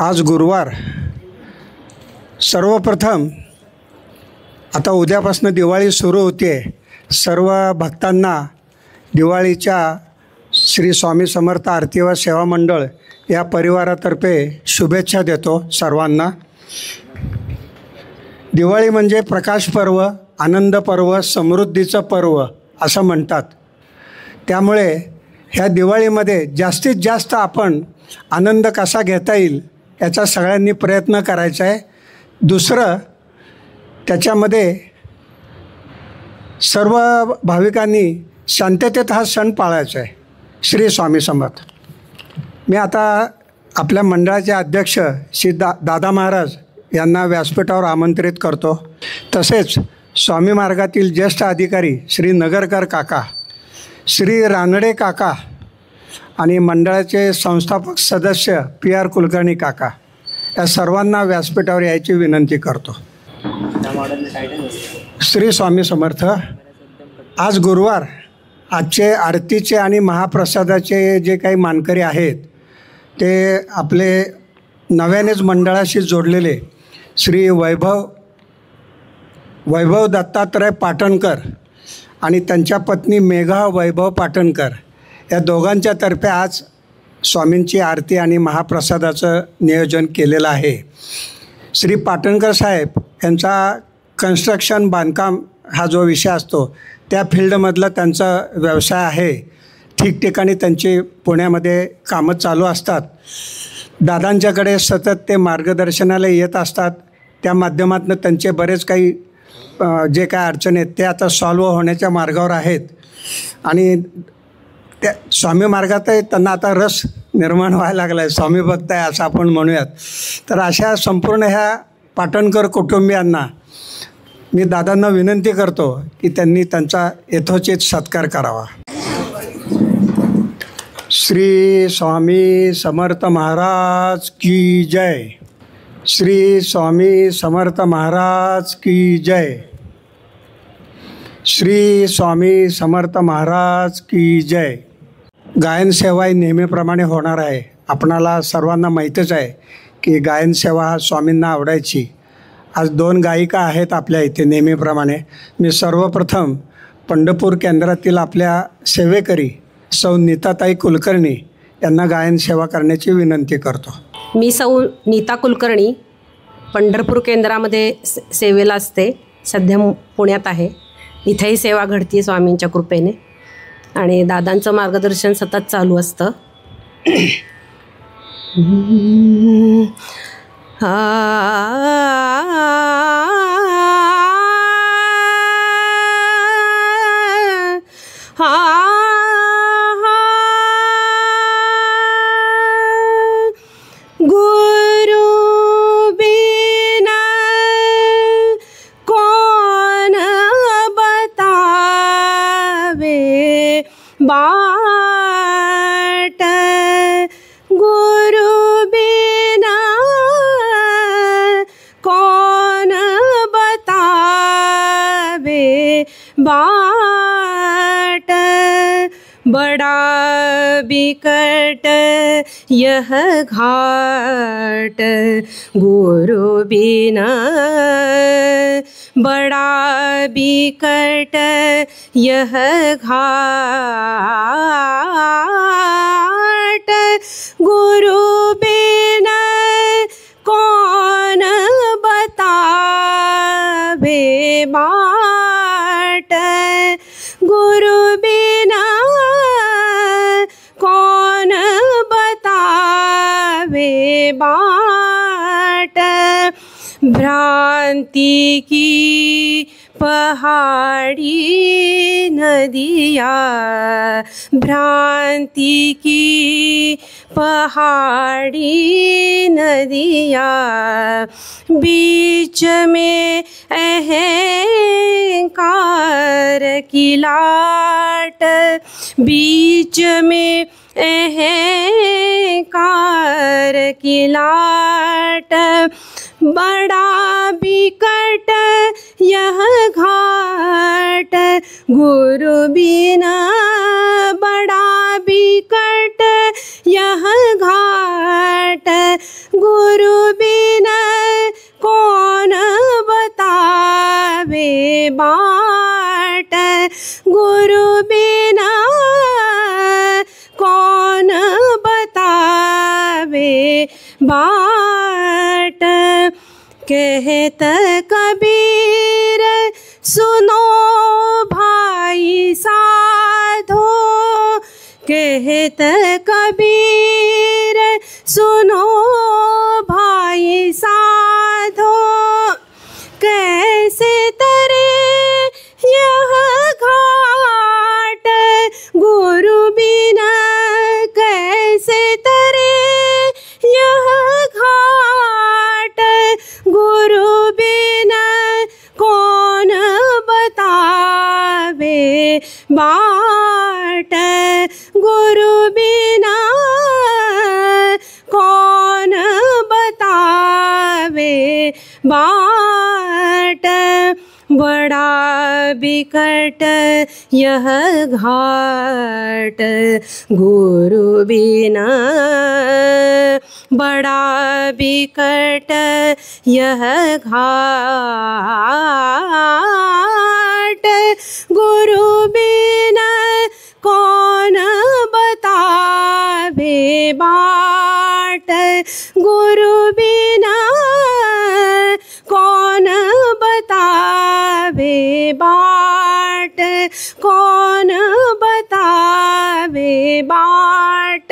आज गुरुवार. सर्वप्रथम आता उद्यापासून दिवाळी सुरू होते. सर्व भक्तांना दिवाळीच्या श्री स्वामी समर्थ आरती व सेवा मंडळ या परिवारातर्फे शुभेच्छा देतो सर्वांना. दिवाळी म्हणजे प्रकाश पर्व, आनंद पर्व, समृद्धीचं पर्व असं म्हणतात. त्यामुळे ह्या दिवाळीमध्ये जास्तीत जास्त आपण आनंद कसा घेता येईल याचा सगळ्यांनी प्रयत्न करायचा आहे. दुसरं, त्याच्यामध्ये सर्व भाविकांनी शांततेत हा सण पाळायचा आहे. श्री स्वामी समर्थ. मी आता आपल्या मंडळाचे अध्यक्ष श्री दादा महाराज यांना व्यासपीठावर आमंत्रित करतो. तसेच स्वामी मार्गातील ज्येष्ठ अधिकारी श्री नगरकर काका, श्री रानडे काका आणि मंडळाचे संस्थापक सदस्य PR कुलकर्णी काका या सर्वांना व्यासपीठावर यायची विनंती करतो. श्री स्वामी समर्थ. आज गुरुवार. आजचे आरतीचे आणि महाप्रसादाचे जे काही मानकरी आहेत ते आपले नव्यानेच मंडळाशी जोडलेले श्री वैभव दत्तात्रय पाटणकर आणि त्यांच्या पत्नी मेघा वैभव पाटणकर या दोघांच्या तर्फे आज स्वामींची आरती आणि महाप्रसादाचं नियोजन केलेलं आहे. श्री पाटणकर साहेब यांचा कन्स्ट्रक्शन बांधकाम हा जो विषय असतो त्या फील्डमधलं त्यांचा व्यवसाय आहे. ठिकठिकाणी त्यांची पुण्यामध्ये कामं चालू असतात. दादांच्याकडे सतत ते मार्गदर्शनाला येत असतात. त्या माध्यमातून त्यांचे बरेच काही जे काय अडचणी आहेत ते आता सॉल्व होण्याच्या मार्गावर आहेत आणि त्या स्वामी मार्गात त्यांना आता रस निर्माण व्हायला लागला आहे. स्वामी भक्त आहे असं आपण म्हणूयात. तर अशा संपूर्ण ह्या पाटणकर कुटुंबियांना मी दादांना विनंती करतो की त्यांनी त्यांचा यथोचित सत्कार करावा. श्री स्वामी समर्थ महाराज की जय. श्री स्वामी समर्थ महाराज की जय. श्री स्वामी समर्थ महाराज की जय. गायन सेवा ही नेहमीप्रमाणे होणार आहे. आपणाला सर्वांना माहीतच आहे की गायन सेवा हा स्वामींना आवडायची. आज 2 गायिका आहेत आपल्या इथे नेहमीप्रमाणे. मी सर्वप्रथम पंढरपूर केंद्रातील आपल्या सेवेकरी सौ नीताताई कुलकर्णी यांना गायन सेवा करण्याची विनंती करतो. मी सौ नीता कुलकर्णी पंढरपूर केंद्रामध्ये सेवेला असते. सध्या पुण्यात आहे. इथेही सेवा घडते स्वामींच्या कृपेने आणि दादांचं मार्गदर्शन सतत चालू असतं. बाट गुरु बिना कौन बतावे बाट. बड़ा बिकट यह घाट गुरु बिना. बड़ा बिकट यह घाट गुरु बिना कौन बतावे बाट. गुरु बिना कौन बतावे बाट. भ्रांति की पहाड़ी नदिया. भ्रांति की पहाड़ी नदिया. बीच में अहंकार की लाट. बीच में अहंकार की लाट. बड़ा बिकट यह घाट गुरु बिना. बड़ा बिकट यह घाट गुरु गुरु बिन कौन बतावे बाट, गुरु बिना कौन बतावे बाट। कहत कबीर सुनो भाई साधो, कहत कबीर सुनो भाई साधो, कैसे तरे यह घाट, गुरु बिना कैसे तरे यह घाट, गुरु बिना कौन बतावे बाट, गुरु बिना कौन बतावे बाट। बड़ा बिकट यह घाट, गुरु बिना बड़ा बिकट यह घाट, गुरु बिना कौन बतावे बाट, गुरु बिना कौन बतावे बाट, कौन बतावे बाट,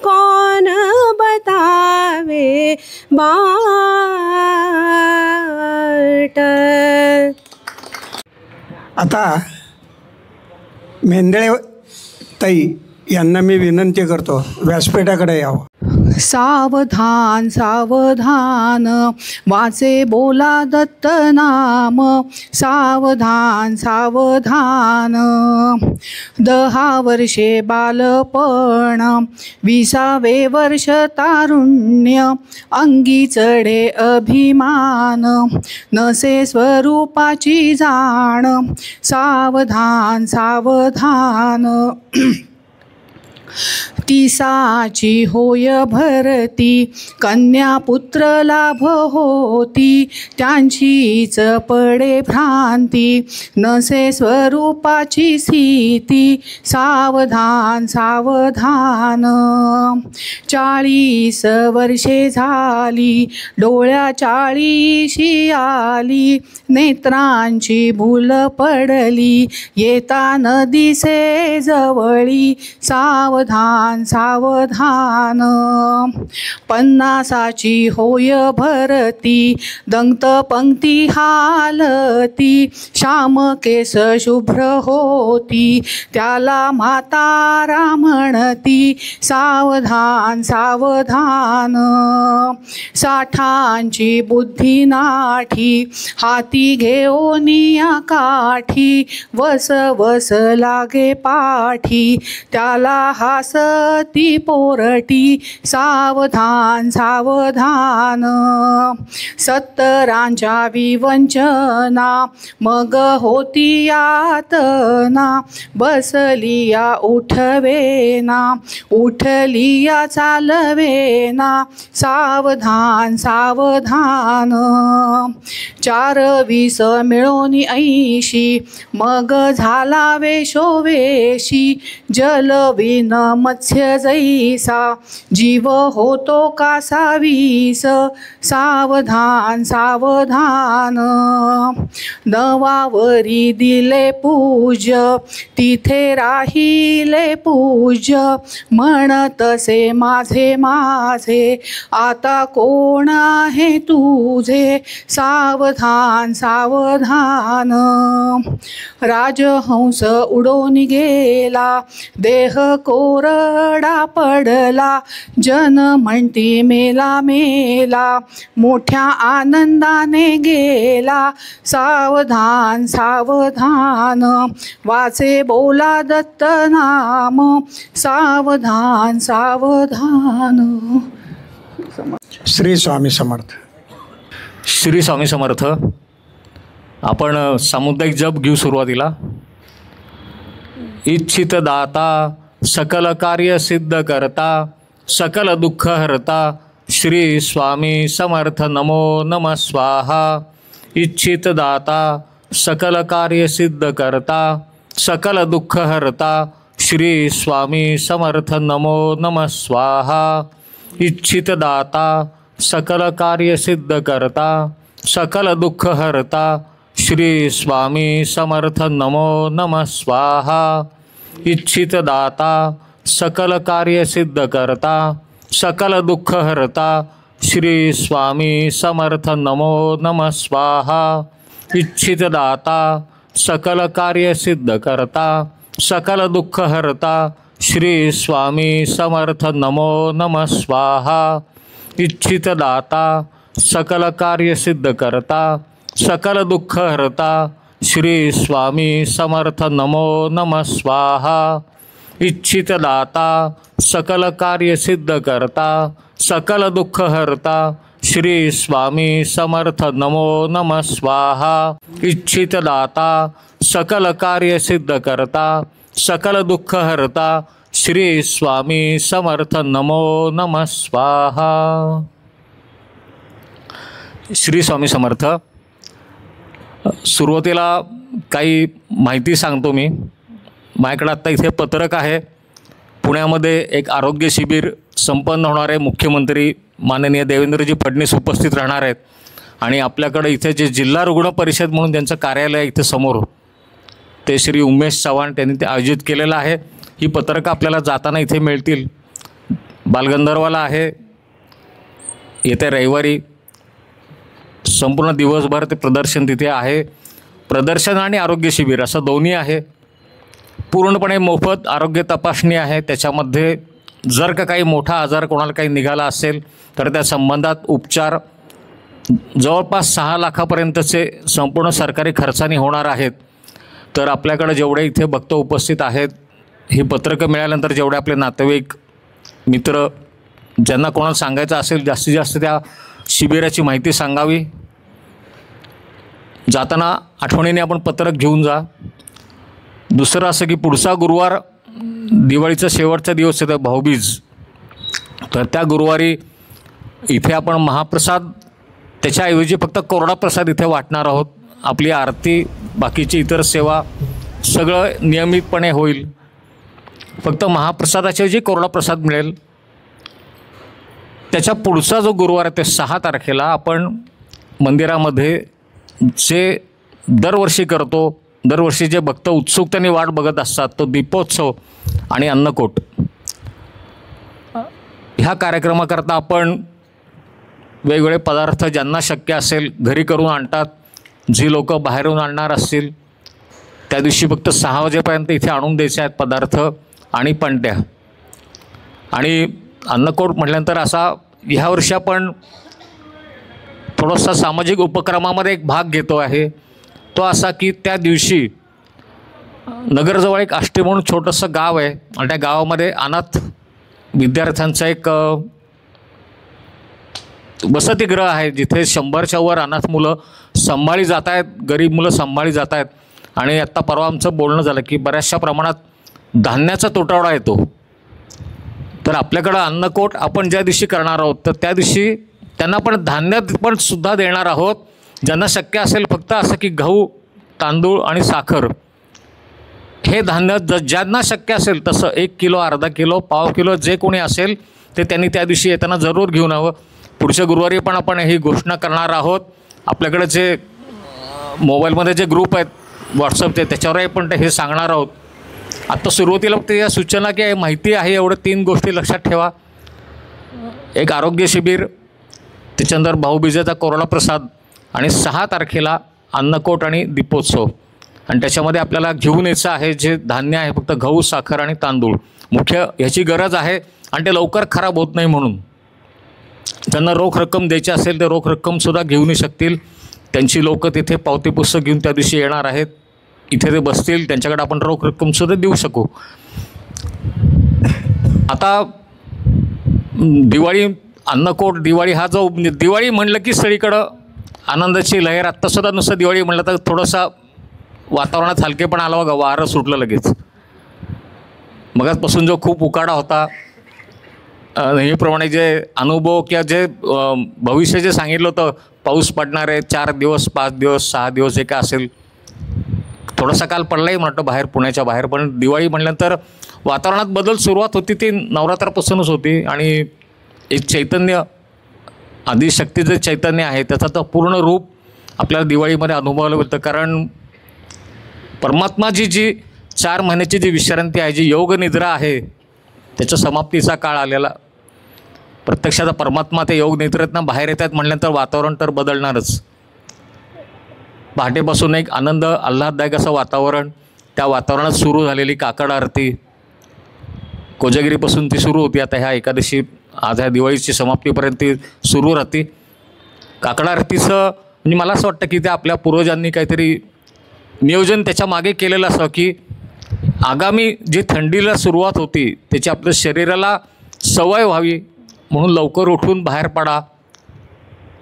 कौन बतावे बाट। आता मेंदळे ताई यांना मी विनंती करतो व्यासपीठाकडे यावं. सावधान सावधान वाचे बोला दत्त नाम, सावधान सावधान 10 वर्षे बालपण 20वे वर्ष तारुण्य, अंगी चढे अभिमान नसे स्वरूपाची जाण, सावधान सावधान 30ची होय भरती, कन्या पुत्र लाभ होती, त्यांचीच पडे भ्रांती नसे स्वरूपाची स्थिती, सावधान सावधान 40 वर्षे झाली डोळ्या 40शी आली, नेत्रांची भूल पडली येता न दिसे जवळी, सावधान सावधान 50ची होय भरती, दंत पंक्ती हालती, श्याम केस शुभ्र होती, त्याला म्हातारा म्हणती, सावधान सावधान 60ची बुद्धी नाठी, हाती घेऊनिया काठी, वस वस लागे पाठी, त्याला हासती पोरटी, सावधान सावधान 70च्या विवंचना, मग होती यातना, बसलिया उठवेना, उठलिया चालवेना, सावधान सावधान 24 मिळून 80, मग झाला वेशोवेशी, जलविन मत्स्य जैसा, जीव होतो कासा 20, सावधान सावधान 9वावरी दिले पूज्य, तिथे राहिले पूज्य, म्हणतसे माझे माझे, आता कोण आहे तुझे, सावधान सावधान राजहंस उडून गेला, देह कोरडा पडला, जन म्हणती मेला मेला, मोठ्या आनंदाने गेला, सावधान सावधान वाचे बोला दत्त नाम, सावधान सावधान. श्री स्वामी समर्थ. श्री स्वामी समर्थ. आपण सामुदायिक जप घेऊ सुरुवातीला. इच्छित दाता सकल कार्य सिद्ध करता, सकल दुःख हरता, श्री स्वामी समर्थ नमो नमः स्वाहा. इच्छित दाता सकल कार्य सिद्ध करता सकल दुःख हरता श्री स्वामी समर्थ नमो नमः स्वाहा. इच्छित दाता सकल कार्य सिद्ध करता सकल दुःख हरता श्री स्वामी समर्थ नमो नमः स्वाहा. इच्छित दाता सकल कार्य सिद्ध करता सकल दुःख हरता श्री स्वामी समर्थ नमो नमः स्वाहा. इच्छित दाता सकल कार्य सिद्ध करता सकल दुःख हरता श्री स्वामी समर्थ नमो नमः स्वाहा. इच्छित दाता सकल कार्य सिद्ध करता सकल दुःख हरता श्री स्वामी समर्थ नमो नमः स्वाहा. इच्छित दाता सकल कार्य सिद्ध करता सकल दुःख हरता श्री स्वामी समर्थ नमो नमः स्वाहा. इच्छित दाता सकल कार्य सिद्ध करता सकल दुःख हरता श्री स्वामी समर्थ नमो नमः स्वाहा. श्री स्वामी समर्थ. सुरुवातीला काही माहिती सांगतो मी. माझ्याकडे आत्ता इथे पत्रक आहे. पुण्यामध्ये एक आरोग्य शिबिर संपन्न होणार आहे. मुख्यमंत्री माननीय देवेंद्रजी फडणवीस उपस्थित राहणार आहेत आणि आपल्याकडे इथे जे जिल्हा रुग्ण परिषद म्हणून त्यांचं कार्यालय इथे समोर ते श्री उमेश चव्हाण त्यांनी ते आयोजित केलेलं आहे. ही पत्रकं आपल्याला जाताना इथे मिळतील. बालगंधर्वाला आहे येत्या रविवारी संपूर्ण दिवसभर ते प्रदर्शन तिथे आहे. प्रदर्शन आणि आरोग्य शिबिर असं दोन्ही आहे. पूर्णपणे मोफत आरोग्य तपासणी आहे. त्याच्यामध्ये जर का काही मोठा आजार कोणाला काही निघाला असेल तर त्या संबंधात उपचार जवळपास 6 लाखापर्यंतचे संपूर्ण सरकारी खर्चाने होणार आहेत. तर आपल्याकडे जेवढे इथे भक्त उपस्थित आहेत ही पत्रकं मिळाल्यानंतर जेवढे आपले नातेवाईक मित्र ज्यांना कोणाला सांगायचं असेल जास्तीत जास्त त्या शिबिराची माहिती सांगावी. जाताना आठवणीने आपण पत्रक घेऊन जा. दुसरं असं की पुढचा गुरुवार दिवाळीचा शेवटचा दिवस आहे भाऊबीज. तर त्या गुरुवारी इथे आपण महाप्रसाद त्याच्याऐवजी फक्त कोरडा प्रसाद इथे वाटणार आहोत. आपली आरती बाकीची इतर सेवा सगळं नियमितपणे होईल. फक्त महाप्रसादाच्याऐवजी कोरडा प्रसाद मिळेल. त्याच्या पुढचा जो गुरुवार आहे ते 6 तारखेला आपण मंदिरामध्ये जे दरवर्षी करतो, दरवर्षी जे भक्त उत्सुकतेने वाट बघत असतात तो दीपोत्सव आणि अन्नकूट ह्या कार्यक्रमाकरता आपण वेगवेगळे पदार्थ ज्यांना शक्य असेल घरी करून आणतात. जी लोक बाहेरून आणणार असतील त्या दिवशी फक्त 6 वाजेपर्यंत इथे आणून द्यायचे आहेत पदार्थ आणि पणत्या. आणि अन्नकूट म्हटल्यानंतर असा ह्या वर्षी आपण थोडासा सामाजिक उपक्रमामध्ये एक भाग घेतो आहे. तो असा की त्या दिवशी नगरजवळ एक आष्टी म्हणून छोटंसं गाव आहे आणि त्या गावामध्ये अनाथ विद्यार्थ्यांचं एक वसतिगृह आहे जिथे 100च्या वर अनाथ मुलं सांभाळली जात आहेत, गरीब मुलं सांभाळली जात आहेत. आणि आत्ता परवा आमचं बोलणं झालं की बऱ्याचशा प्रमाणात धान्याचा तुटवडा येतो. तर आपल्याकडं अन्नकूट आपण ज्या दिवशी करणार आहोत तर त्या दिवशी त्यांना पण धान्य पण सुद्धा देणार आहोत. ज्यांना शक्य असेल फक्त असं की गहू, तांदूळ आणि साखर हे धान्य ज्यांना शक्य असेल तसं 1 किलो, अर्धा किलो, पाव किलो जे कोणी असेल ते त्यांनी त्या दिवशी येताना जरूर घेऊन यावं. पुढच्या गुरुवारी पण आपण ही घोषणा करणार आहोत. आपल्याकडे जे मोबाईलमध्ये जे ग्रुप आहेत व्हॉट्सअपचे त्याच्यावरही पण हे सांगणार आहोत. आत्ता सुरुवातीला फक्त या सूचना की माहिती आहे एवढं 3 गोष्टी लक्षात ठेवा. एक आरोग्य शिबिर, त्याच्यानंतर भाऊबीजेचा कोरडा प्रसाद आणि 6 तारखेला अन्नकूट आणि दीपोत्सव. आणि त्याच्यामध्ये आपल्याला घेऊन यायचं आहे जे धान्य आहे फक्त गहू, साखर आणि तांदूळ. मुख्य ह्याची गरज आहे आणि ते लवकर खराब होत नाही म्हणून. ज्यांना रोख रक्कम द्यायची असेल ते रोख रक्कमसुद्धा घेऊन येऊ शकतील. त्यांची लोक तिथे पावती पुस्तक घेऊन त्या दिवशी येणार आहेत. इथे ते बसतील, त्यांच्याकडे आपण रोख रक्कमसुद्धा देऊ शकू. आता दिवाळी, अन्नकूट, दिवाळी हा जो दिवाळी म्हणलं की सगळीकडं आनंदाची लहर. आत्तासुद्धा नुसतं दिवाळी म्हणलं तर थोडंसं वातावरणात हलकेपणा आला बघा, वारं सुटलं लगेच. मगाचपासून जो खूप उकाडा होता नेहमीप्रमाणे जे अनुभव किंवा जे भविष्य जे सांगितलं होतं, पाऊस पडणार आहे 4 दिवस 5 दिवस 6 दिवस जे काय असेल, थोडासा काल पडलाही म्हणतो बाहेर, पुण्याच्या बाहेर. पण दिवाळी म्हटल्यानंतर वातावरणात बदल सुरुवात होती ती नवरात्रापासूनच होती. आणि एक चैतन्य, आदिशक्ती जे चैतन्य आहे त्याचा तर पूर्ण रूप आपल्याला दिवाळीमध्ये अनुभवायला मिळतं. कारण परमात्माची जी 4 महिन्याची जी विश्रांती आहे, जी योग निद्रा आहे, त्याच्या समाप्तीचा काळ आलेला. प्रत्यक्षात परमात्मा ते योग निद्रेतनं बाहेर येतात म्हटल्यानंतर वातावरण तर बदलणारच. पहाटेपासून एक आनंद आल्हाददायक असं वातावरण, त्या वातावरणात सुरू झालेली काकड आरती कोजागिरीपासून ती सुरू होती. आता ह्या एकादशी, आज ह्या दिवाळीची समाप्तीपर्यंत ती सुरू राहते. काकड आरतीचं म्हणजे मला असं वाटतं की त्या आपल्या पूर्वजांनी काहीतरी नियोजन त्याच्या मागे केलेलं असं की आगामी जी थंडीला सुरुवात होती त्याची आपल्या शरीराला सवय व्हावी म्हणून लवकर उठून बाहेर पडा,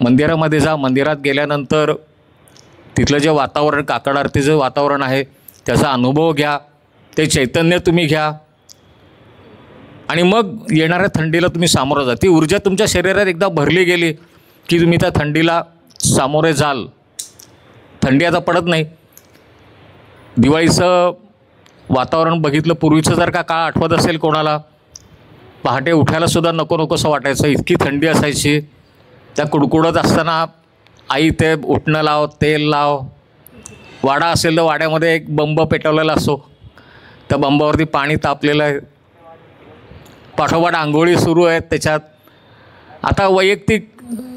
मंदिरामध्ये जा. मंदिरात गेल्यानंतर तिथलं जे वातावरण, काकड आरतीचं वातावरण आहे त्याचा अनुभव घ्या, ते चैतन्य तुम्ही घ्या आणि मग येणाऱ्या थंडीला तुम्ही सामोरं जा. ती ऊर्जा तुमच्या शरीरात एकदा भरली गेली की तुम्ही त्या थंडीला सामोरे जाल. थंडी आता पडत नाही. दिवाळीचं वातावरण बघितलं, पूर्वीचं जर का काळ आठवत असेल कोणाला, पहाटे उठायलासुद्धा नको नकोसं वाटायचं, इतकी थंडी असायची. त्या कुडकुडत असताना आई ते उठणं लाव, तेल लाव. वाडा असेल तर वाड्यामध्ये एक बंब पेटवलेला असतो, त्या बंबावरती पाणी तापलेलं आहे, पाठोपाठ आंघोळी सुरू आहेत त्याच्यात. आता वैयक्तिक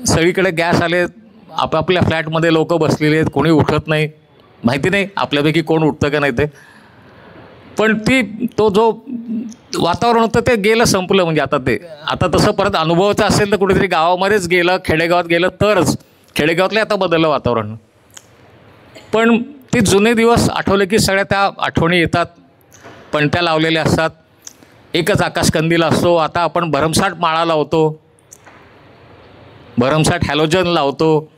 सगळीकडे गॅस आले, आपापल्या फ्लॅटमध्ये लोक बसलेले आहेत, कोणी उठत नाही. माहिती नाही आपल्यापैकी कोण उठतं का नाही ते, पण तो जो वातावरण होतं ते गेलं, संपलं. म्हणजे आता तसं परत अनुभवाचं असेल तर कुठेतरी गावामध्येच गेलं, खेडेगावात गेलं तरच. खेडेगावातले आता बदललं वातावरण. पण ते जुने दिवस आठवले की सगळ्या त्या आठवणी येतात. पणत्या लावलेल्या असतात, एकच आकाशकंदील असतो. आता आपण भरमसाठ माळा लावतो, भरमसाठ हॅलोजन लावतो.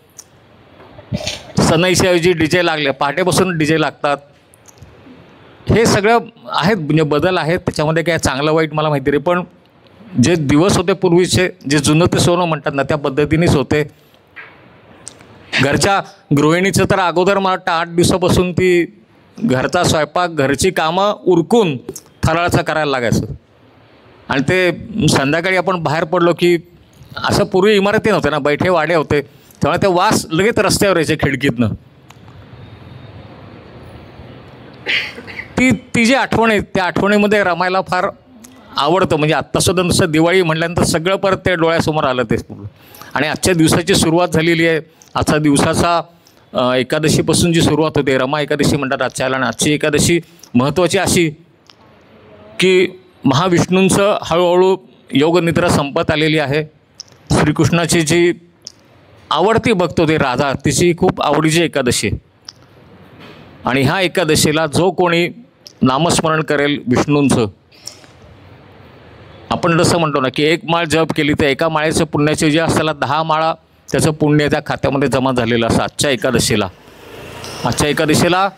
सनईच्याऐवजी DJ लागले, पहाटेपासून DJ लागतात. हे सगळं आहेत, म्हणजे बदल आहेत त्याच्यामध्ये. काय चांगलं वाईट मला माहिती नाही, पण जे दिवस होते पूर्वीचे, जे जुनं ते सोनं म्हणतात ना, त्या पद्धतीनेच होते. घरच्या गृहिणीचं तर अगोदर मला वाटतं 8 दिवसापासून ती घरचा स्वयंपाक, घरची कामं उरकून फराळाचं करायला लागायचं. आणि ते संध्याकाळी आपण बाहेर पडलो की, असं पूर्वी इमारती नव्हते ना, बैठे वाडे होते, त्यामुळे ते वास लगेच रस्त्यावर यायचे खिडकीतनं. ती जी आठवण आहे त्या आठवणीमध्ये रमायला फार आवडतं. म्हणजे आत्तासुद्धा नुसतं दिवाळी म्हटल्यानंतर सगळं परत ते डोळ्यासमोर आलं तेच पूर्ण. आणि आजच्या दिवसाची सुरुवात झालेली आहे. आजच्या दिवसाचा एकादशीपासून जी सुरुवात होते, रमा एकादशी म्हणतात आजच्याला. आणि आजची एकादशी महत्त्वाची अशी की महाविष्णूंचं हळूहळू योगनिद्रा संपत आलेली आहे. श्रीकृष्णाची जी आवडती भक्त होती राधा, तिची खूप आवडीची एकादशी आहे. आणि ह्या एकादशीला जो कोणी नामस्मरण करेल विष्णूंचं, आपण जसं म्हणतो ना की 1 माळ जप केली तर एका माळेचं पुण्याचे जे असताना 10 माळा त्याचं पुण्य त्या खात्यामध्ये जमा झालेलं असं. आजच्या एकादशीला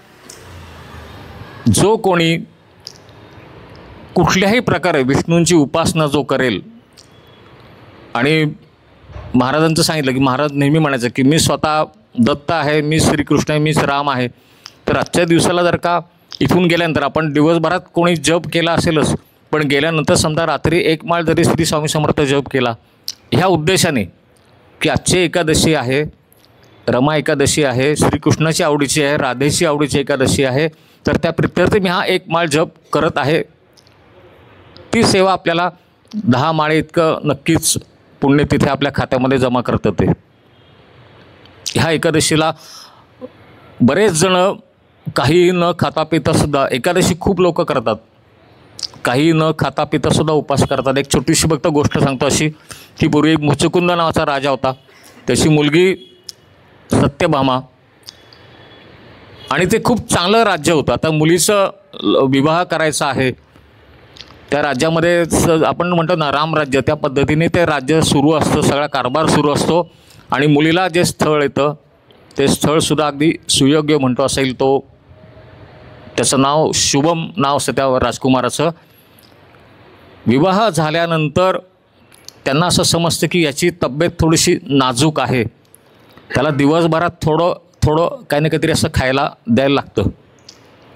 जो कोणी कुठल्याही प्रकारे विष्णूंची उपासना जो करेल, आणि महाराजांचं सांगितलं की महाराज नेहमी म्हणायचं की मी स्वतः दत्त आहे, मी श्रीकृष्ण आहे, मीच राम आहे. तर आजच्या दिवसाला जर का इथून गेल्यानंतर आपण दिवसभरात कोणी जप केला असेलच, पण गेल्यानंतर समजा रात्री 1 माळ जरी श्री स्वामी समर्थ जप केला, ह्या उद्देशाने की आजची एकादशी आहे, रमा एकादशी आहे, श्रीकृष्णाची आवडीची आहे, राधेची आवडीची एकादशी आहे, तर त्या प्रित्यर्थ मी हा 1 माळ जप करत आहे. ती सेवा आपल्याला 10 माळे इतकं नक्कीच पुण्य तिथे आपल्या खात्यामध्ये जमा करतात. ते ह्या एकादशीला बरेच जण काही न खाता पितासुद्धा, एकादशी खूप लोक करतात, काही न खाता पितासुद्धा उपास करतात. एक छोटीशी फक्त गोष्ट सांगतो अशी की पूर्वी एक मुचकुंद नावाचा राजा होता, त्याची मुलगी सत्यभामा, आणि ते खूप चांगलं राज्य होतं. आता मुलीचं विवाह करायचा आहे, त्या राज्यामध्ये आपण म्हणतो ना रामराज्य, त्या पद्धतीने ते राज्य सुरू असतं, सगळा कारभार सुरू असतो. आणि मुलीला जे स्थळ येतं ते स्थळसुद्धा अगदी सुयोग्य म्हणतो असेल, तो त्याचं नाव शुभम नाव असतं त्या राजकुमाराचं. विवाह झाल्यानंतर त्यांना असं समजतं की याची तब्येत थोडीशी नाजूक आहे, त्याला दिवसभरात थोडं काही ना काहीतरी असं खायला द्यायला लागतं.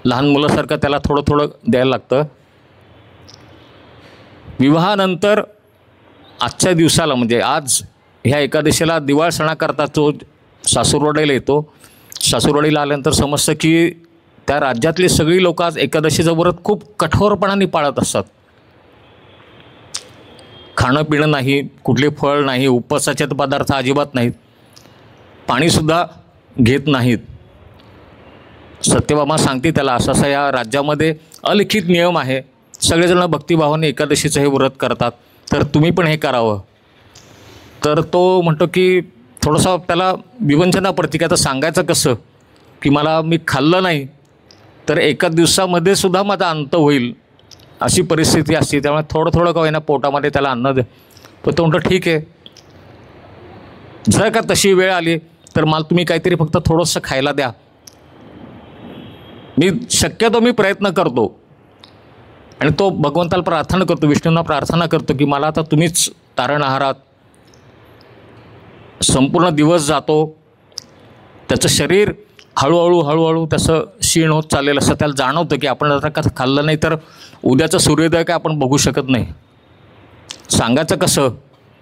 लहान मुलासारखं त्याला थोडं द्यायला लागतं. विवाहानंतर आजच्या दिवसाला म्हणजे आज ह्या एकादशीला दिवाळ सणाकरता तो सासूरवाडीला येतो. सासूरवाडीला आल्यानंतर समजतं की त्या राज्यातली सगळी लोक आज एकादशीचं व्रत खूप कठोरपणाने पाळत असतात. खाणं पिणं नाही, कुठले फळ नाही, उपवासाचे पदार्थ अजिबात नाहीत, पाणीसुद्धा घेत नाहीत. सत्यभामा सांगते त्याला असं या राज्यामध्ये अलिखित नियम आहे, सगळेजण भक्तिभावाने एकादशीचं हे व्रत करतात, तर तुम्ही पण हे करावं. तर तो म्हणतो की थोडंसं त्याला विवंचना पडते की आता सांगायचं कसं की मी खाल्लं नाही तर एका दिवसामध्ये सुद्धा माझा अंत होईल अशी परिस्थिती असते, त्यामुळे थोडं का होईना पोटामध्ये त्याला अन्न दे. पण तो म्हणतो ठीक आहे, जर का तशी वेळ आली तर मला तुम्ही काहीतरी फक्त थोडंसं खायला द्या. शक्यतो मी प्रयत्न करतो आणि तो भगवंताला प्रार्थना करतो, विष्णूंना प्रार्थना करतो की मला आता तुम्हीच तारणहारात. संपूर्ण दिवस जातो, त्याचं शरीर हळूहळू त्याचं क्षीण होत चाललेलं असं त्याला जाणवतं की आपण आता का खाल्लं नाही तर उद्याचं सूर्योदय काय आपण बघू शकत नाही. सांगायचं कसं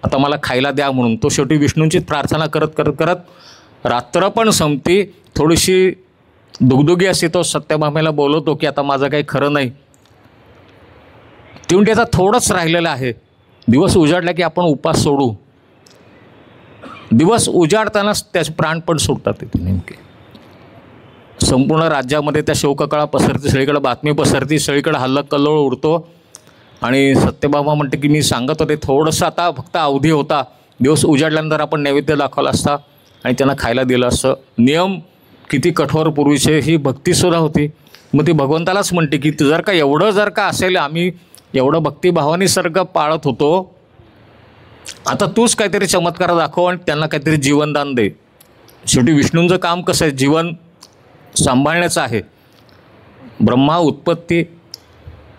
आता मला खायला द्या म्हणून. तो शेवटी विष्णूंचीच प्रार्थना करत रात्र पण संपती. थोडीशी दुगदुगी असते, तो सत्यभामेला बोलवतो की आता माझं काही खरं नाही. ती म्हणते आता थोडंच राहिलेलं आहे, दिवस उजाडला की आपण उपास सोडू. दिवस उजाडतानाच त्याचे प्राण पण सुटतात. तिथे नेमके संपूर्ण राज्यामध्ये त्या शोककळा पसरते, सगळीकडे बातमी पसरती, सगळीकडे हल्लकल्लोळ उडतो. आणि सत्यभामा म्हणते की मी सांगत होते थोडंसं आता फक्त अवधी होता, दिवस उजाडल्यानंतर आपण नैवेद्य दाखवला असता आणि त्यांना खायला दिलं असं. नियम किती कठोर पूर्वीचे, ही भक्तीसुद्धा होती. मग ती भगवंतालाच म्हणते की जर का असेल, आम्ही एवढं भक्तिभावाने सर्ग पाळत होतो, आता तूच काहीतरी चमत्कार दाखव आणि त्यांना काहीतरी जीवनदान दे. शेवटी विष्णूंचं काम कसं आहे, जीवन सांभाळण्याचं आहे. ब्रह्मा उत्पत्ती,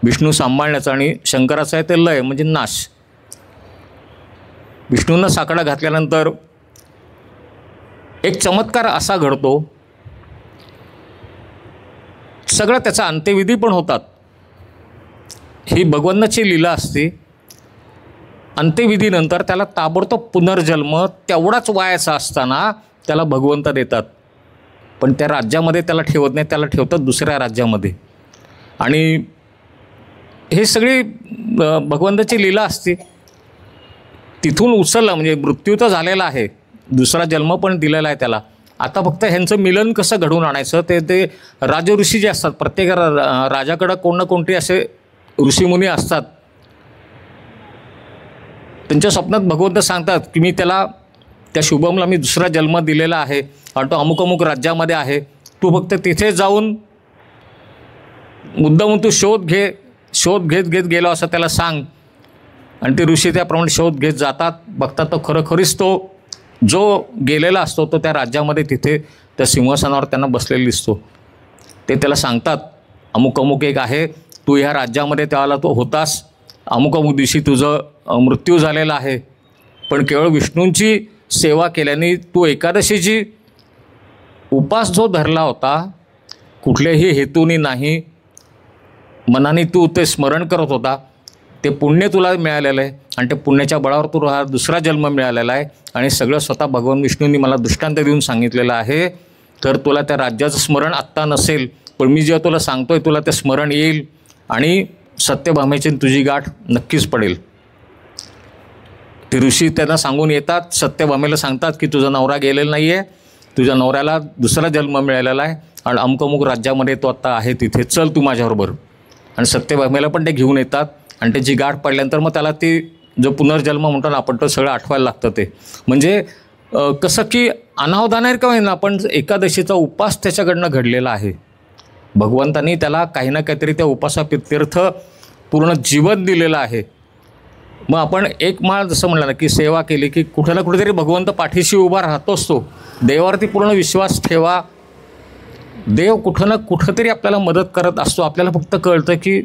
विष्णू सांभाळण्याचं, आणि शंकराचं आहे ते लय म्हणजे नाश. विष्णूंना साकडा घातल्यानंतर एक चमत्कार असा घडतो, सगळं त्याचा अंत्यविधी पण होतात. ही भगवंताची लीला असते. अंत्यविधीनंतर त्याला ताबडतोब पुनर्जन्म तेवढाच वयाचा असताना त्याला भगवंत देतात. पण त्या राज्यामध्ये त्याला ठेवत नाही, त्याला ठेवतात दुसऱ्या राज्यामध्ये. आणि हे सगळी भगवंताची लीला असते. तिथून उचललं म्हणजे मृत्यू तर झालेला आहे, दुसरा जन्म पण दिलेला आहे त्याला. आता फक्त ह्यांचं मिलन कसं घडवून आणायचं ते राजऋषी जे असतात, प्रत्येक राजाकडं कोण ना कोणते असे ऋषीमुनी असतात. त्यांच्या स्वप्नात भगवंत सांगतात की मी त्या शुभमला मी दुसरा जन्म दिलेला आहे आणि तो अमुक राज्यामध्ये आहे, तू फक्त तिथे जाऊन मुद्दामून तू शोध घेत गेलो असं त्याला सांग. आणि ते ऋषी त्याप्रमाणे शोध घेत जातात. बघतात तो खरोखरीच तो जो गेलेला असतो तो त्या राज्यामध्ये तिथे त्या सिंहासनावर त्यांना बसलेला दिसतो. ते त्याला सांगतात अमुक एक आहे, तू ह्या राज्यामध्ये त्यावेळेला तो होतास, अमुक दिवशी तुझं मृत्यू झालेला आहे, पण केवळ विष्णूंची सेवा केल्याने तू एकादशीची उपास जो धरला होता, कुठल्याही हेतूनी नाही, मनाने तू ते स्मरण करत होता, ते पुण्य तुला मिळालेलं आहे. आणि त्या पुण्याच्या बळावर तुला दुसरा जन्म मिळालेला आहे. आणि सगळं स्वतः भगवान विष्णूंनी मला दृष्टांत देऊन सांगितलेलं आहे. तर तुला त्या राज्याचं स्मरण आत्ता नसेल, पण मी जेव्हा तुला सांगतोय तुला ते स्मरण येईल आणि सत्यभामेची तुझी गाठ नक्कीच पडेल. ते ऋषी त्यांना सांगून येतात, सत्यभामेला सांगतात की तुझा नवरा गेलेला नाही आहे, तुझ्या नवऱ्याला दुसरा जन्म मिळालेला आहे आणि अमुक राज्यामध्ये तो आत्ता आहे, तिथे चल तू माझ्याबरोबर. आणि सत्यभामेला पण ते घेऊन येतात आणि त्याची गाठ पडल्यानंतर मग त्याला ती जो पुनर्जन्म म्हणतो ना आपण, तो सगळं आठवायला लागतं. ते म्हणजे कसं की अनावधानाने का होईना पण एकादशीचा उपास त्याच्याकडनं घडलेला आहे. भगवंतांनी त्याला काही ना काहीतरी त्या उपासातीर्थ पूर्ण जीवन दिलेलं आहे. मग आपण एक माळ जसं म्हणलं ना की सेवा केली की कुठं ना कुठेतरी भगवंत पाठीशी उभा राहतोच. तो देवावरती पूर्ण विश्वास ठेवा. देव कुठं ना कुठंतरी आपल्याला मदत करत असतो. आपल्याला फक्त कळतं की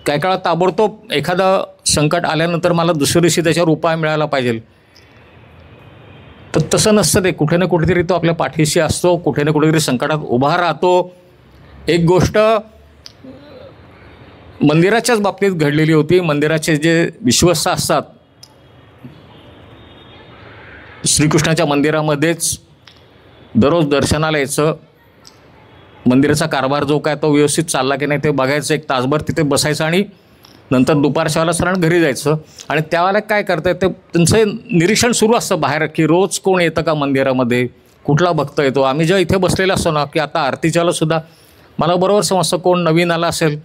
काही काळात ताबडतोब एखादा संकट आल्यानंतर मला दुसऱ्या दिवशी त्याच्यावर उपाय मिळाला पाहिजे. तर तसं नसतं ते. कुठे ना कुठेतरी तो आपल्या पाठीशी असतो, कुठे ना कुठेतरी संकटात उभा राहतो. एक गोष्ट मंदिराच्याच बाबतीत घडलेली होती. मंदिराचे जे विश्वस्त असतात, श्रीकृष्णाच्या मंदिरामध्येच दररोज दर्शनाला यायचं. मंदिराचा कारभार जो काय तो व्यवस्थित चालला की नाही ते बघायचं. एक तासभर तिथे बसायचं आणि नंतर दुपारच्या वेळेला सरळ घरी जायचं. आणि त्यावेळेला काय करतं ते त्यांचं निरीक्षण सुरू असतं बाहेर, की रोज कोण येतं का मंदिरामध्ये, कुठला भक्त येतो. आम्ही जेव्हा इथे बसलेलो असतो ना, की आता आरतीच्या वेळेलासुद्धा मला बरोबर समजतं कोण नवीन आला असेल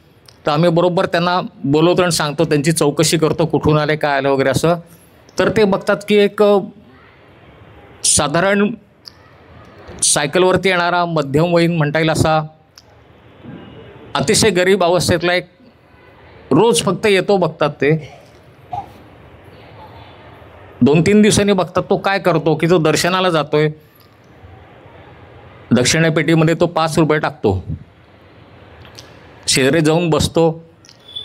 तर आम्ही बरोबर त्यांना बोलवतो आणि सांगतो, त्यांची चौकशी करतो, कुठून आले काय आलं वगैरे असं. तर ते बघतात की एक साधारण सायकलवरती येणारा मध्यमवयीन म्हणता येईल असा अतिशय गरीब अवस्थेतला एक रोज फक्त येतो. बघतात ते 2-3 दिवसांनी बघतात तो काय करतो, की तो दर्शनाला जातोय, दक्षिणेपेटीमध्ये तो 5 रुपये टाकतो, शेजारी जाऊन बसतो,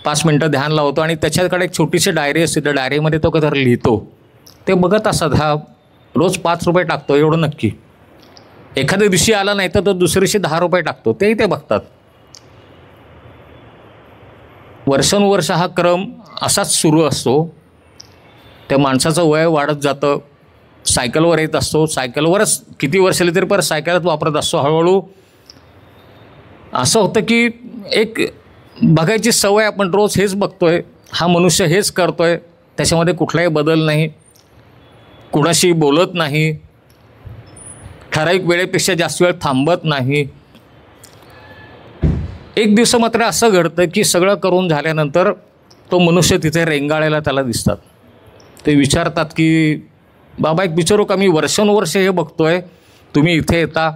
5 मिनटं ध्यान लावतो आणि त्याच्याकडे एक छोटीशी डायरी असते. त्या डायरीमध्ये तो कधी लिहितो. ते बघत असतात हा रोज 5 रुपये टाकतो एवढं नक्की. एखाद्या दिवशी आला नाही तर तो दुसऱ्या दिवशी 10 रुपये टाकतो, तेही ते बघतात. वर्षानुवर्ष हा क्रम असाच सुरू असतो. त्या माणसाचं वय वाढत जातं. सायकलवर येत असतो, सायकलवरच किती वर्ष आली तरी परत सायकलच वापरत असतो. हळूहळू असं होतं की एक बघायची सवय, आपण रोज हेच बघतोय, हा मनुष्य हेच करतोय, त्याच्यामध्ये कुठलाही बदल नाही, कुणाशी बोलत नाही, ठराविक वेळेपेक्षा जास्त वेळ थांबत नाही. एक दिवस मात्र असं घडतं की सगळं करून झाल्यानंतर तो मनुष्य तिथे रेंगाळायला त्याला दिसतात. ते विचारतात की बाबा एक विचारू का, मी वर्षानुवर्ष हे बघतोय, तुम्ही इथे येता,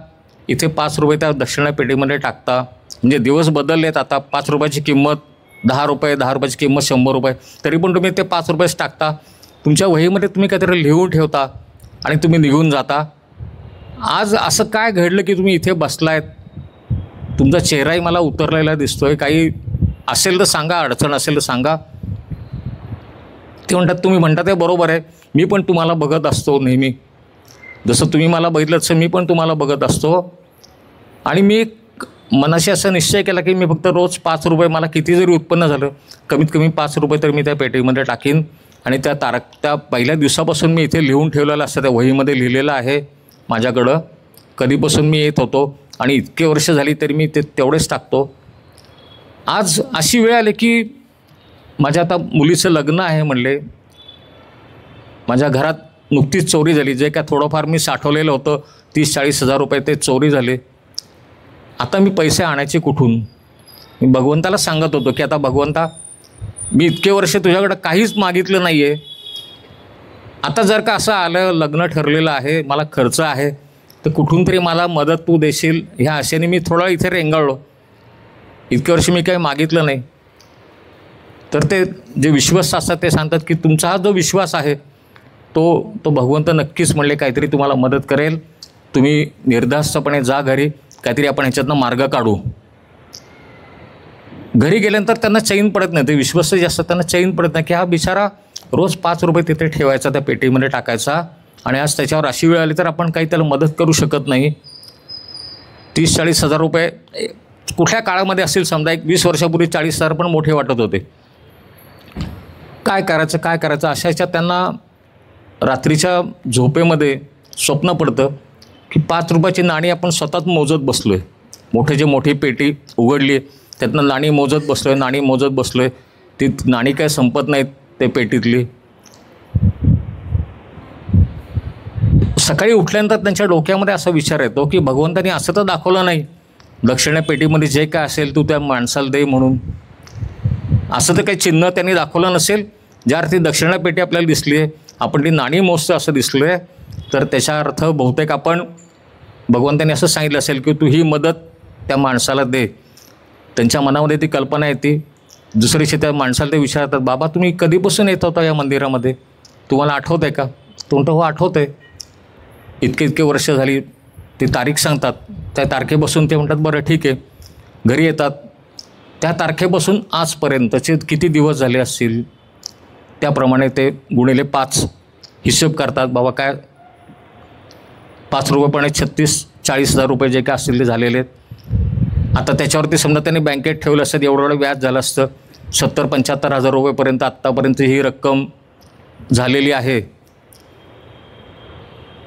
इथे 5 रुपये त्या दक्षिणापेटीमध्ये टाकता, म्हणजे दिवस बदललेत, आता 5 रुपयाची किंमत 10 रुपये, 10 रुपयाची किंमत 100 रुपये, तरी पण तुम्ही ते 5 रुपयेच टाकता. तुमच्या वहीमध्ये तुम्ही काहीतरी लिहून ठेवता आणि तुम्ही निघून जाता. आज असं काय घडलं की तुम्ही इथे बसलायत, तुमचा चेहराही मला उतरलेला दिसतोय, काही असेल तर सांगा, अडचण असेल तर सांगा. ते म्हणतात, तुम्ही म्हणता ते बरोबर आहे, मी पण तुम्हाला बघत असतो नेहमी, जसं तुम्ही मला बघितलं तसं मी पण तुम्हाला बघत असतो. आणि मी मनाशी असा निश्चय केला की मी फक्त रोज 5 रुपये, मला किती जरी उत्पन्न झालं कमीत कमी 5 रुपये तर मी त्या पेटीमध्ये टाकीन. आणि त्या पहिल्या दिवसापासून मी इथे लिहून ठेवलेलं असतं, त्या वहीमध्ये लिहिलेलं आहे माझ्याकडं, कधीपासून मी येत होतो आणि इतके वर्ष झाली तरी मी ते तेवढेच टाकतो. आज अशी वेळ आली की माझ्या आता मुलीचं लग्न आहे म्हणले, माझ्या घरात नुकतीच चोरी झाली. जे काय थोडंफार मी साठवलेलं होतं 30-40 हजार रुपये ते चोरी झाले. आता मी पैसे आणायचे कुठून? मी भगवंताला सांगत होतो की आता भगवंता, मी इतके वर्ष तुझ्याकडं काहीच मागितलं नाही आहे, आता जर का असं आलं, लग्न ठरलेलं आहे, मला खर्च आहे, तर कुठून तरी मला मदत तू देशील, ह्या आशेने मी थोडं इथे रेंगाळलो. इतके वर्ष मी काही मागितलं नाही. तर ते जे विश्वास असतात ते सांगतात की तुमचा हा जो विश्वास आहे तो भगवंत नक्कीच म्हणले काहीतरी तुम्हाला मदत करेल, तुम्ही निर्धास्तपणे जा घरी, काहीतरी आपण ह्याच्यातनं मार्ग काढू. घरी गेल्यानंतर त्यांना चैन पडत नाही, ते विश्वास जे असतात त्यांना चैन पडत नाही की हा बिचारा रोज 5 रुपये तिथे ठेवायचा, त्या पेटीमध्ये टाकायचा, आणि आज त्याच्यावर अशी वेळ आली तर आपण काही त्याला मदत करू शकत नाही. 30-40 हजार रुपये कुठल्या काळामध्ये असतील, समजा एक 20 वर्षापूर्वी 40 हजार पण मोठे वाटत होते. काय करायचं अशा ह्याच्यात त्यांना रात्रीच्या झोपेमध्ये स्वप्न पडतं की 5 रुपयाची नाणी आपण स्वतःच मोजत बसलो आहे. मोठी पेटी उघडली आहे, त्यातनं नाणी मोजत बसलो आहे. ती नाणी काय संपत नाहीत ते पेटीतली. सकाळी उठल्यानंतर त्यांच्या डोक्यामध्ये असा विचार येतो की भगवंतानी असं तर दाखवलं नाही, दक्षिणा पेटीमध्ये जे काय असेल तू त्या माणसाला दे म्हणून. असं तर काही चिन्ह त्यांनी दाखवलं नसेल. ज्या अर्थी दक्षिणा पेटी आपल्याला दिसली आहे, आपण ती नाणी मोजतो असं दिसलं आहे, तर त्याचा अर्थ बहुतेक आपण भगवंतांनी असं सांगितलं असेल की तू ही मदत त्या माणसाला दे. त्यांच्या मनामध्ये ती कल्पना येते. दुसऱ्या दिवशी त्या माणसाला ते विचारतात, बाबा तुम्ही कधीपासून येत होता या मंदिरामध्ये, तुम्हाला आठवत आहे का? तो म्हणतो, हो आठवत आहे, इतके वर्ष झाली. ती तारीख सांगतात, त्या तारखेपासून ते म्हणतात बरं ठीक आहे. घरी येतात, त्या तारखेपासून आजपर्यंतचे किती दिवस झाले असतील, त्याप्रमाणे ते गुणिले 5 हिशोब करतात. बाबा काय 5 रुपयेपणे 36-40 रुपये जे काय असतील ते झालेले आहेत. आता त्याच्यावरती समजा त्यांनी बँकेत ठेवलं असतं, एवढं व्याज झालं असतं. 70-75 रुपयेपर्यंत आत्तापर्यंत ही रक्कम झालेली आहे.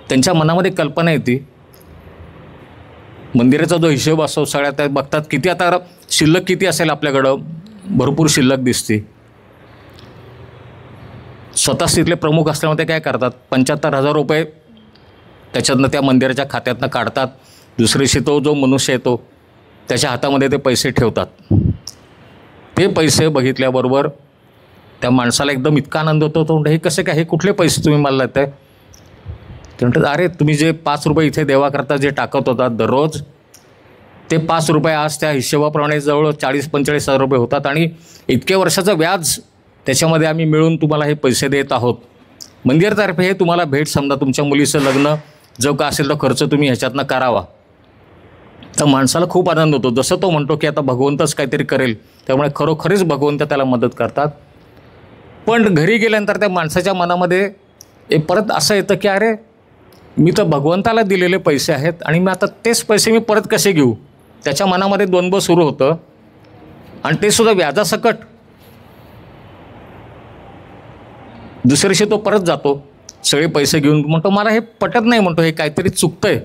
त्यांच्या मनामध्ये कल्पना येते. मंदिराचा जो हिशोब असतो सगळ्या त्या बघतात किती आता शिल्लक किती असेल आपल्याकडं, भरपूर शिल्लक दिसते. स्वतः तिथले प्रमुख असल्यामुळे ते काय करतात 75,000 रुपये त्याच्यातनं त्या मंदिराच्या खात्यातनं काढतात. दुसऱ्या दिवशी तो जो मनुष्य येतो त्याच्या हातामध्ये ते पैसे ठेवतात. ते पैसे बघितल्याबरोबर त्या माणसाला एकदम इतका आनंद होतो. तो म्हणतो हे कसे काय, हे कुठले पैसे तुम्ही मला देताय? ते म्हणतात अरे तुम्ही जे 5 रुपये इथे देवाकरता जे टाकत होतात दररोज, ते 5 रुपये आज त्या हिशोबाप्रमाणे जवळ 40-45 रुपये होतात आणि इतक्या वर्षाचं व्याज त्याच्यामध्ये आम्ही मिळून तुम्हाला हे पैसे देत आहोत. मंदिरातर्फे हे तुम्हाला भेट समजा, तुमच्या मुलीचं लग्न जो का असेल तो खर्च तुम्ही ह्याच्यातनं करावा. तर माणसाला खूप आनंद होतो. जसं तो म्हणतो की आता भगवंतच काहीतरी करेल, त्यामुळे खरोखरीच भगवंत त्याला मदत करतात. पण घरी गेल्यानंतर त्या माणसाच्या मनामध्ये परत असं येतं की अरे मी तर भगवंताला दिलेले पैसे आहेत आणि मी आता तेच पैसे मी परत कसे घेऊ. त्याच्या मनामध्ये द्वंद्व सुरू होतं आणि ते सुद्धा व्याजासकट. दुसऱ्या दिवशी तो परत जातो सगळे पैसे घेऊन, म्हणतो मला हे पटत नाही, म्हणतो हे काहीतरी चुकतंय.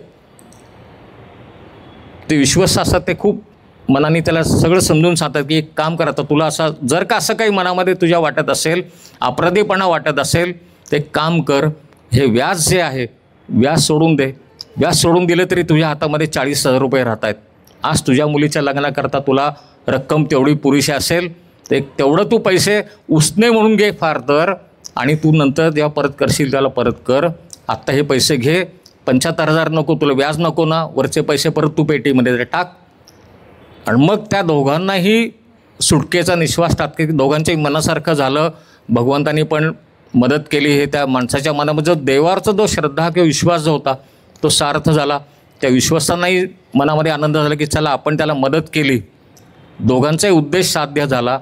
ते विश्वास असतात ते खूप मनाने त्याला सगळं समजून सांगतात की एक काम करा, तर तुला असं जर का असं काही मनामध्ये तुझ्या वाटत असेल, अपराधीपणा वाटत असेल, ते काम कर. हे व्याज जे आहे व्याज सोडून दे. व्याज सोडून दिलं तरी तुझ्या हातामध्ये 40,000 रुपये राहत आहेत. आज तुझ्या मुलीच्या लग्नाकरता तुला रक्कम तेवढी पुरेशी असेल ते तेवढं तू पैसे उसने म्हणून घे फार तर, आणि तू नंतर जेव्हा परत करशील त्याला परत कर. आत्ता हे पैसे घे. 75,000 नको, तुला व्याज नको ना, वरचे पैसे परत तू पेटीमध्ये टाक. आणि मग त्या दोघांनाही सुटकेचा निश्वास टाकते की दोघांच्याही मनासारखं झालं. भगवंतानी पण मदत केली. हे त्या माणसाच्या मनामध्ये जो देवावरचा जो श्रद्धा किंवा विश्वास जो होता तो सार्थ झाला. त्या विश्वासांनाही मनामध्ये आनंद झाला की चला आपण त्याला मदत केली. दोघांचाही उद्देश साध्य झाला.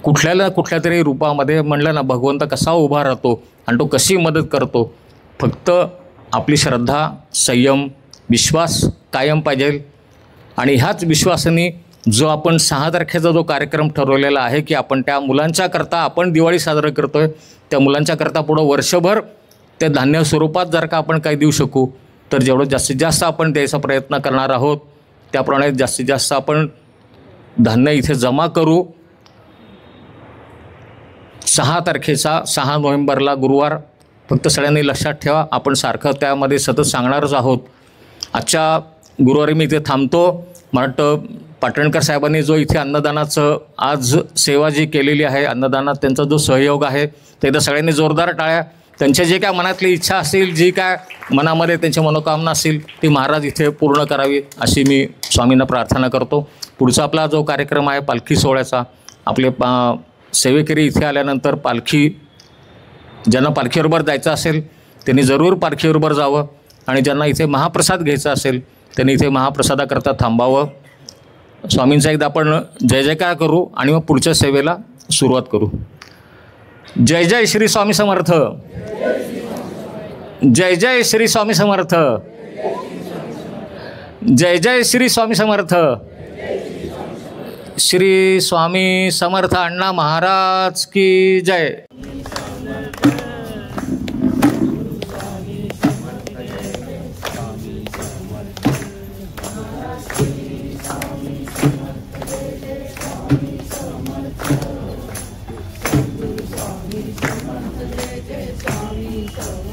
कुठल्या तरी रूपामध्ये म्हणलं ना, भगवंत कसा उभा राहतो आणि तो कशी मदत करतो. फक्त आपली श्रद्धा, संयम, विश्वास कायम पाहिजे. आणि ह्याच विश्वासाने जो आपण 6 तारखेचा जो कार्यक्रम ठरवलेला आहे की आपण त्या मुलांच्या करता आपण दिवाळी साजरा करतो आहे, त्या मुलांच्या करता पुढं वर्षभर ते धान्य स्वरूपात जर का आपण काही देऊ शकू तर जेवढं जास्तीत जास्त आपण द्यायचा प्रयत्न करणार आहोत. त्याप्रमाणे जास्तीत जास्त आपण धान्य इथे जमा करू. 6 तारखेचा 6 नोव्हेंबरला गुरुवार फक्त सगळ्यांनी लक्षात ठेवा. आपण सारखं त्यामध्ये सतत सांगणारच आहोत. आजच्या गुरुवारी मी इथे थांबतो. मला वाटतं पाटणकर साहेबांनी जो इथे अन्नदानाचं आज सेवा जी केलेली आहे, अन्नदानात त्यांचा जो सहयोग आहे, ते तर सगळ्यांनी जोरदार टाळ्या. त्यांच्या जे काय मनातली इच्छा असेल, जी काय मनामध्ये त्यांच्या मनोकामना असेल ती महाराज इथे पूर्ण करावी अशी मी स्वामींना प्रार्थना करतो. पुढचा आपला जो कार्यक्रम आहे पालखी सोहळ्याचा, आपले सेवेकरी इथे आल्यानंतर पालखी, ज्यांना पालखीबरोबर जायचं असेल त्यांनी जरूर पालखीबरोबर जावं आणि ज्यांना इथे महाप्रसाद घ्यायचा असेल त्यांनी इथे महाप्रसादाकरता थांबावं. स्वामींचा एकदा आपण जय जयकार करू आणि मग पुढच्या सेवेला सुरुवात करू. जय जय श्री स्वामी समर्थ. जय जय श्री स्वामी समर्थ. जय जय श्री स्वामी समर्थ. श्री स्वामी समर्थ अण्णा महाराज की जय. स्वामी समर्थ.